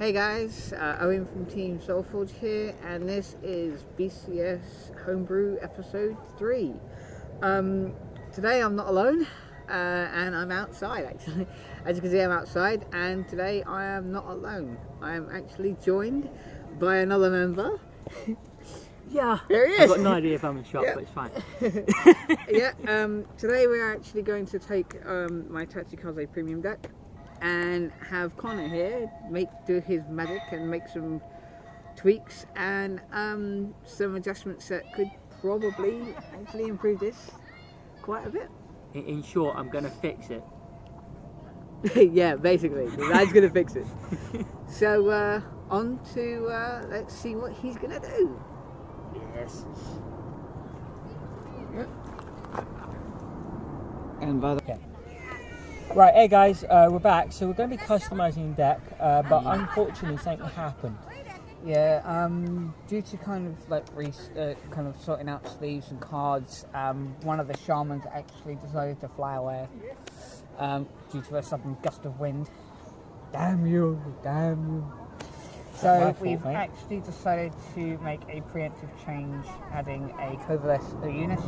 Hey guys, Owen from Team Soulforge here, and this is BCS Homebrew episode 3. Today I'm not alone, and I'm outside actually. As you can see, I'm outside, and today I am not alone. I am actually joined by another member. Yeah, There he is. I've got no idea if I'm in shot, Yeah. but it's fine. Yeah, today we're actually going to take my Tachikaze premium deck and have Connor here do his magic and make some tweaks and some adjustments that could probably actually improve this quite a bit. In short, I'm going to fix it. Yeah, basically, the lad's gonna fix it. So on to let's see what he's gonna do. Yes. And by the Okay. Right, hey guys, we're back. So we're going to be customising the deck, but unfortunately something happened. yeah, due to kind of like kind of sorting out sleeves and cards, one of the shamans actually decided to fly away due to a sudden gust of wind. Damn you, damn you. So we've actually decided to make a preemptive change, adding a covalesce unit.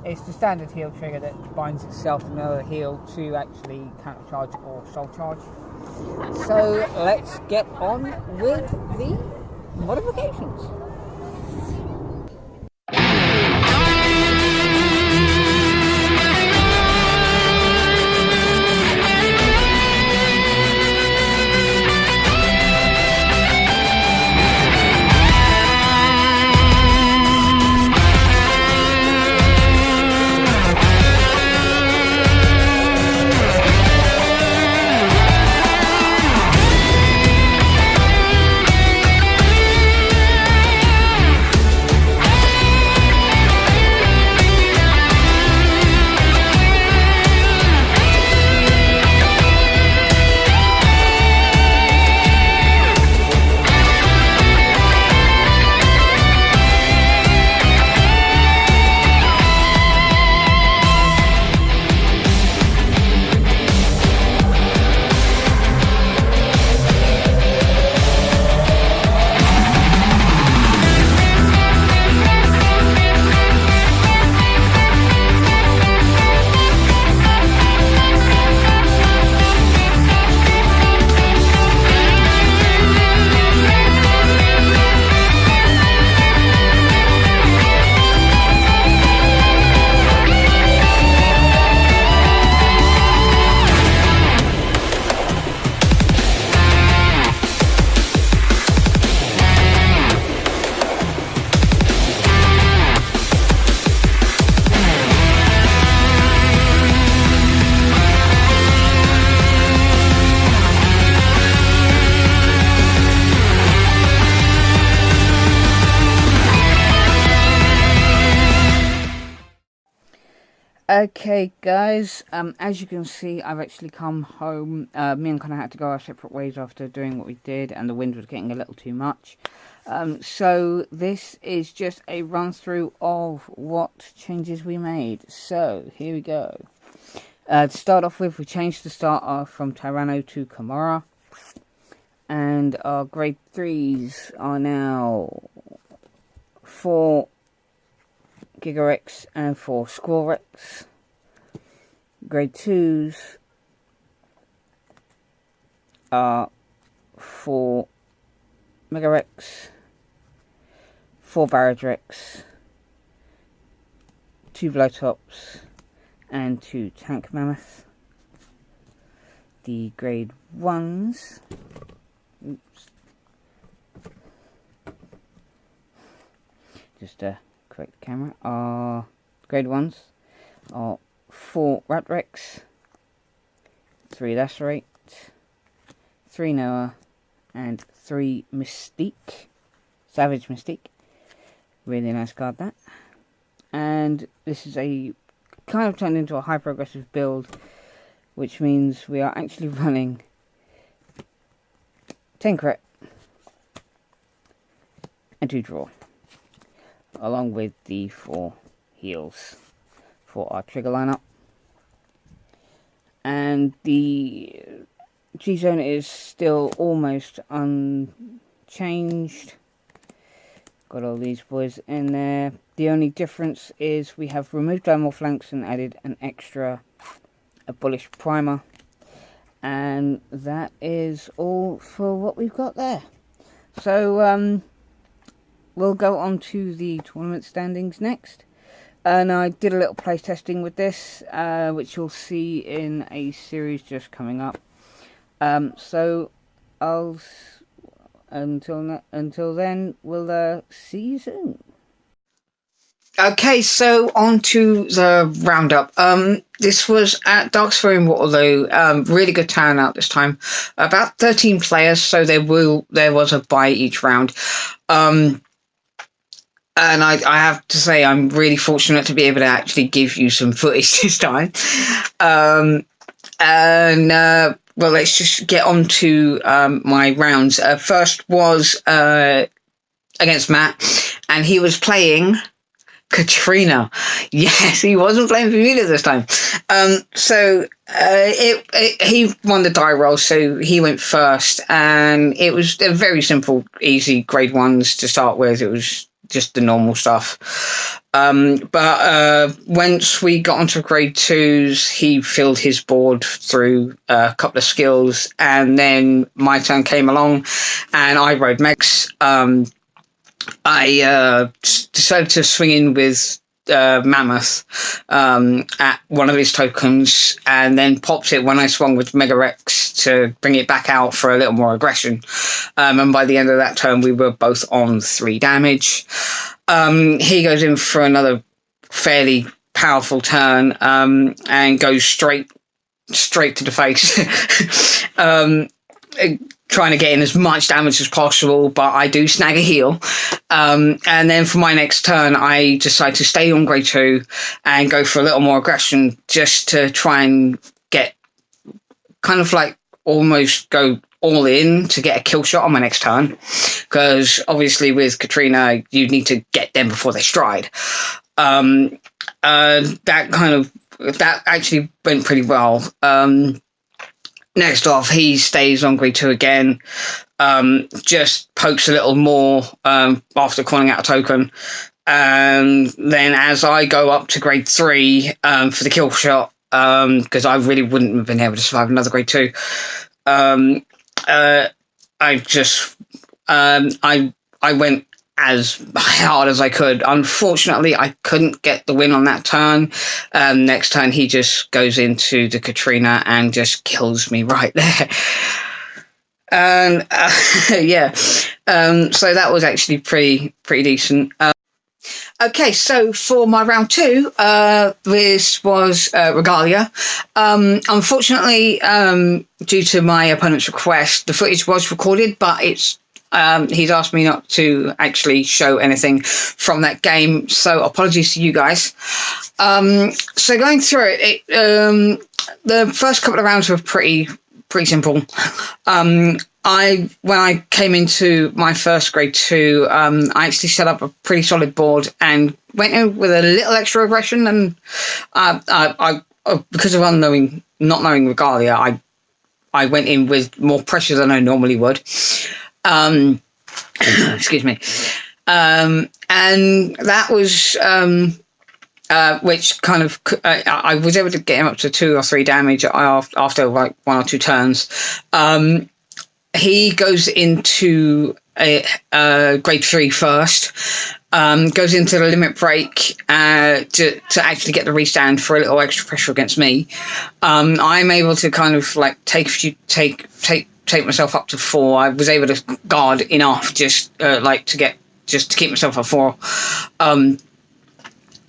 It's the standard heal trigger that binds itself to another heal to actually countercharge or soul charge. So let's get on with the modifications. Okay guys, as you can see, I've actually come home. Me and Connor had to go our separate ways after doing what we did, and the wind was getting a little too much. So this is just a run through of what changes we made. So here we go. To start off with, we changed the starter from Tyranno to Kamara, and our grade 3s are now 4 Gigarex and 4 Squirrex. Grade 2s are 4 Megarex, 4 Varadrex, 2 Blowtops, and 2 Tank Mammoth. The grade 1s, just correct the camera, are grade 1s are 4 Ratrex, 3 Lacerate, 3 Noah, and 3 Mystique, Savage Mystique. Really nice card, that. And this is a kind of turned into a high progressive build, which means we are actually running 10 crit and 2 draw, along with the 4 heals for our trigger lineup. And the G-Zone is still almost unchanged. Got all these boys in there. The only difference is we have removed thermal flanks and added an extra bullish primer. And that is all for what we've got there. So we'll go on to the tournament standings next. And I did a little play testing with this, which you'll see in a series just coming up. So I'll until then, we'll see you soon. Okay, so on to the roundup. This was at Darksfur in Waterloo. Really good turnout this time. About 13 players, so there was a bye each round. And I have to say, I'm really fortunate to be able to actually give you some footage this time. Well, let's just get on to my rounds. First was against Matt, and he was playing Katrina. Yes, he wasn't playing Bermuda this time. He won the die roll, so he went first, and it was a very simple, easy grade 1s to start with. It was just the normal stuff. But once we got onto grade 2s, he filled his board through a couple of skills, and then my turn came along, and I rode Mex. I decided to swing in with Mammoth at one of his tokens, and then popped it when I swung with Mega Rex to bring it back out for a little more aggression. And by the end of that turn, we were both on 3 damage. He goes in for another fairly powerful turn and goes straight to the face. Trying to get in as much damage as possible, but I do snag a heal. And then for my next turn, I decide to stay on grade 2 and go for a little more aggression, just to try and get kind of like almost go all in to get a kill shot on my next turn. Because obviously with Katrina, you need to get them before they stride. That actually went pretty well. Next off, he stays on grade 2 again, just pokes a little more after calling out a token. And then as I go up to grade 3 for the kill shot, because I really wouldn't have been able to survive another grade 2, I went as hard as I could. Unfortunately, I couldn't get the win on that turn. Next turn, he just goes into the Katrina and just kills me right there. And yeah, so that was actually pretty decent. Okay, so for my round 2, this was Regalia. Unfortunately, due to my opponent's request, the footage was recorded, but it's he's asked me not to actually show anything from that game, so apologies to you guys. So going through it, the first couple of rounds were pretty simple. When I came into my first grade 2, I actually set up a pretty solid board and went in with a little extra aggression, and I because of not knowing Regalia, I went in with more pressure than I normally would. Excuse me. And that was which kind of I was able to get him up to 2 or 3 damage after like 1 or 2 turns. He goes into a grade 3 first. Goes into the limit break to actually get the restand for a little extra pressure against me. I'm able to kind of like take myself up to 4. I was able to guard enough just to keep myself at 4.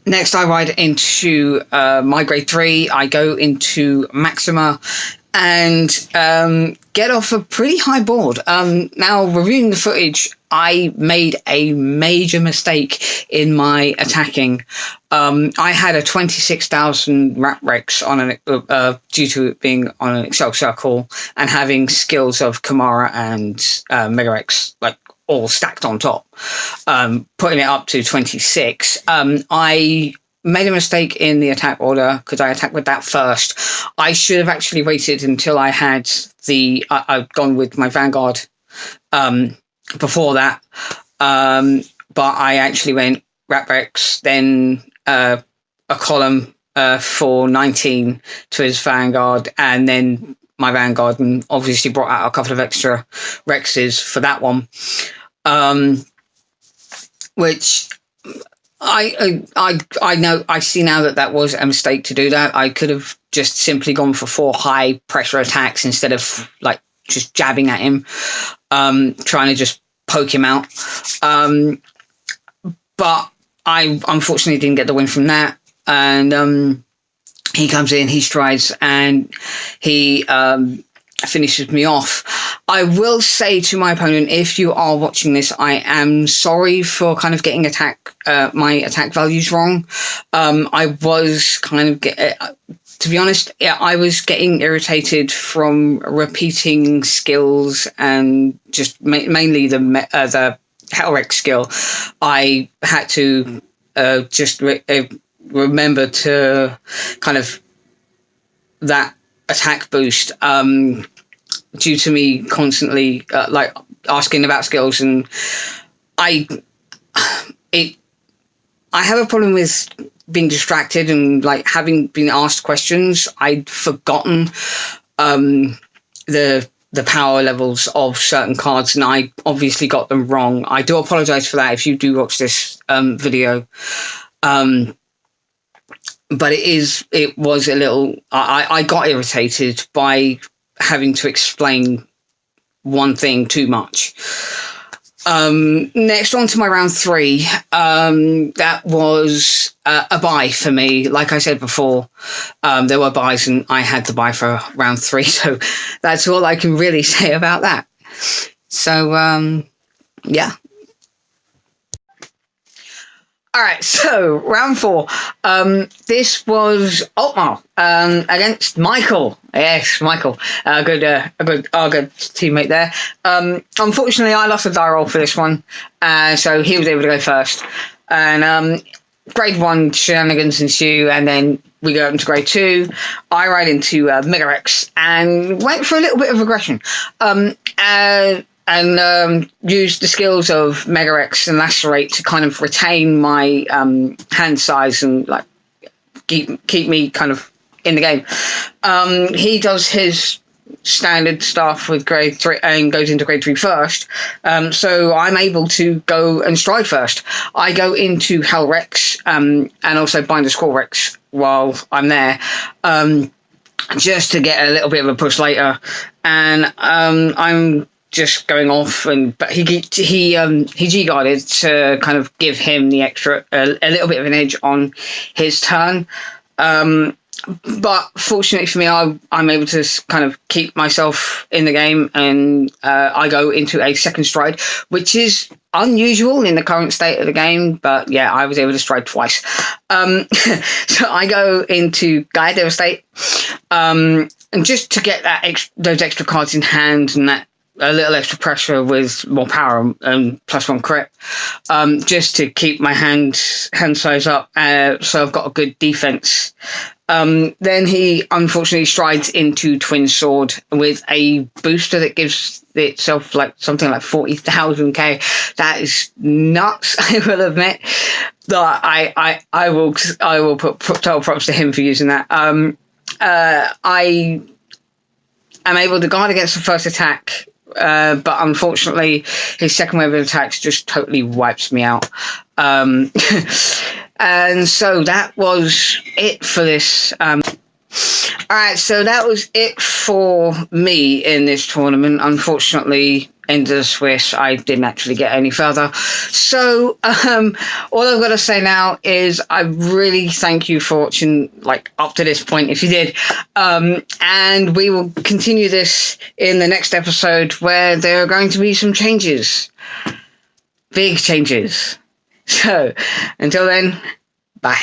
Next, I ride into my grade 3. I go into Maxima and get off a pretty high board. Now, reviewing the footage, I made a major mistake in my attacking. I had a 26,000 Rat Rex on due to it being on an Excel circle and having skills of Kamara and Mega Rex like all stacked on top, putting it up to 26. I made a mistake in the attack order because I attacked with that first. I should have actually waited until I had I'd gone with my Vanguard before that. But I actually went Ratrex, then a column for 19 to his Vanguard, and then my Vanguard, and obviously brought out a couple of extra Rexes for that one. Which I know, I see now that was a mistake to do that. I could have just simply gone for 4 high pressure attacks instead of like just jabbing at him, trying to just poke him out. But I unfortunately didn't get the win from that. And he comes in, he strides, and he finishes me off. I will say to my opponent, if you are watching this, I am sorry for kind of getting my attack values wrong. I was kind of, to be honest, I was getting irritated from repeating skills and just mainly the Hellrex skill. I had to just remember to kind of that attack boost due to me constantly like asking about skills, and I have a problem with being distracted and like having been asked questions. I'd forgotten the power levels of certain cards, and I obviously got them wrong. I do apologize for that if you do watch this video. But it was a little, I got irritated by having to explain one thing too much. Next on to my round 3. That was a buy for me. Like I said before, there were buys and I had to buy for round 3. So that's all I can really say about that. So, yeah. All right, so round 4. This was Altmar against Michael. Yes, Michael, a good teammate there. Unfortunately, I lost a die roll for this one, so he was able to go first. And grade 1 shenanigans ensue, and then we go up into grade 2. I ride into Mega Rex and went for a little bit of aggression. And use the skills of Mega Rex and Lacerate to kind of retain my hand size and like keep me kind of in the game. He does his standard stuff with grade 3 and goes into grade 3 first. So I'm able to go and stride first. I go into Hell Rex and also Binder Squall Rex while I'm there. Just to get a little bit of a push later. And I'm just going off, but he G-guarded to kind of give him the extra, a little bit of an edge on his turn. But fortunately for me, I'm able to kind of keep myself in the game, and I go into a second stride, which is unusual in the current state of the game. But yeah, I was able to stride twice. So I go into Gaia Devastate, and just to get those extra cards in hand and that a little extra pressure with more power and +1 crit, just to keep my hand size up, so I've got a good defense. Then he unfortunately strides into Twin Sword with a booster that gives itself like something like 40,000 K. That is nuts, I will admit. But I will put total props to him for using that. I am able to guard against the first attack, but unfortunately his second wave of attacks just totally wipes me out. And so that was it for this. Alright, so that was it for me in this tournament. Unfortunately, into the Swiss, I didn't actually get any further. So all I've got to say now is I really thank you for watching, like, up to this point, if you did. And we will continue this in the next episode, where there are going to be some changes. Big changes. So until then, bye.